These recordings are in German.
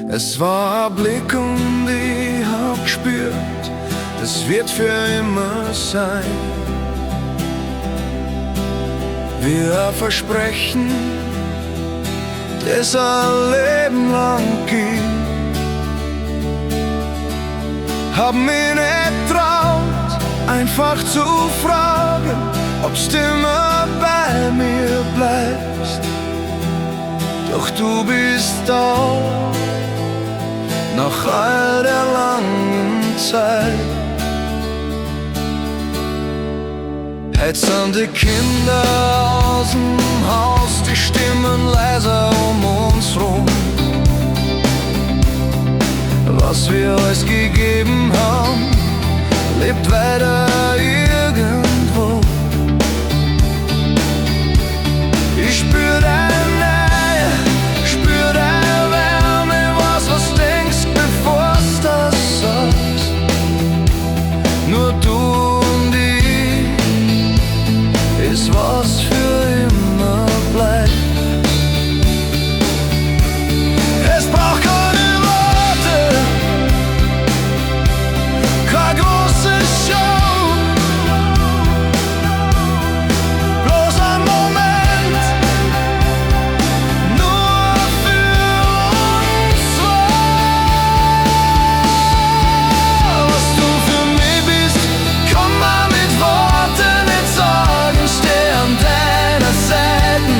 Es war ein Blick und ich hab gespürt, es wird für immer sein. Wir versprechen, das ein Leben lang geht. Hab mich nicht traut, einfach zu fragen, ob's immer bei mir bleibst. Doch du bist da, nach all der langen Zeit. Heute sind die Kinder aus dem Haus, die Stimmen leiser uns rum. Was wir alles gegeben haben, lebt weiter irgendwo. Ich spür deine Nähe, spür deine Wärme, was denkst, bevor's das sagst. Nur du und ich ist was für immer bleibt. Es braucht keine Worte, keine große Show, bloß ein Moment, nur für uns zwei. Was du für mich bist, komm mal mit Worten nicht sagen, steh an deiner Seite,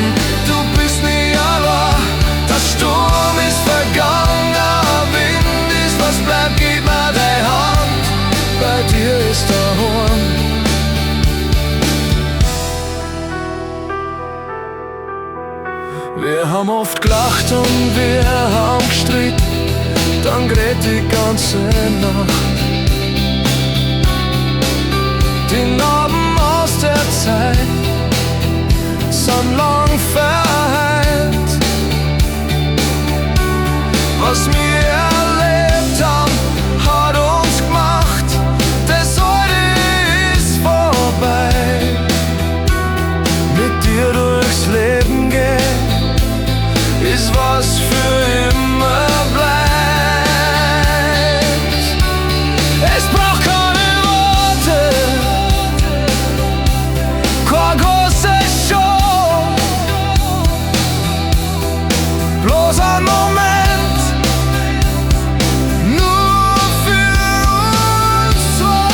du bist nie allein. Der Sturm ist vergangen, der Wind ist, was bleibt, gib mir deine Hand, bei dir ist der Horn. Wir haben oft gelacht und wir haben gestritten, dann gerät die ganze Nacht. Die Narben aus der Zeit sind lang verheilt. Was wir erlebt haben, hat uns gemacht, das heute ist vorbei. Mit dir durchs Leben gehen, ist was für immer bleibt. Es braucht keine Worte, keine große Show, bloß ein Moment, nur für uns zwei.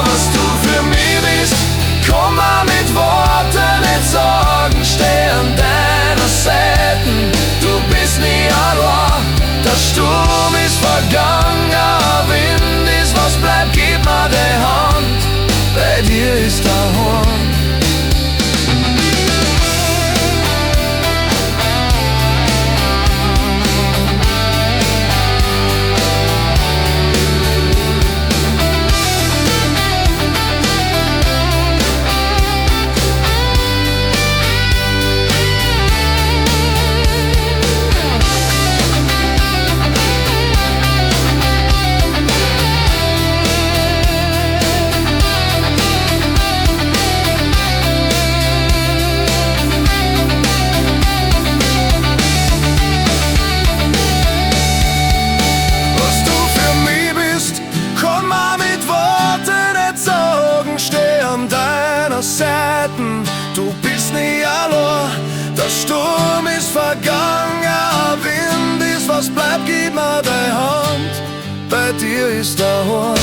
Was du für mich bist, komm mal mit Worten nicht sagen, steh an deiner Seite, du bist nie allein. Der Sturm ist vergangen, der Wind ist, was bleibt, gib mir die Hand, bei dir ist der Horn. Seiten, du bist nie allein. Der Sturm ist vergangen, der Wind ist, was bleibt, gib mir deine Hand, bei dir ist der Horn.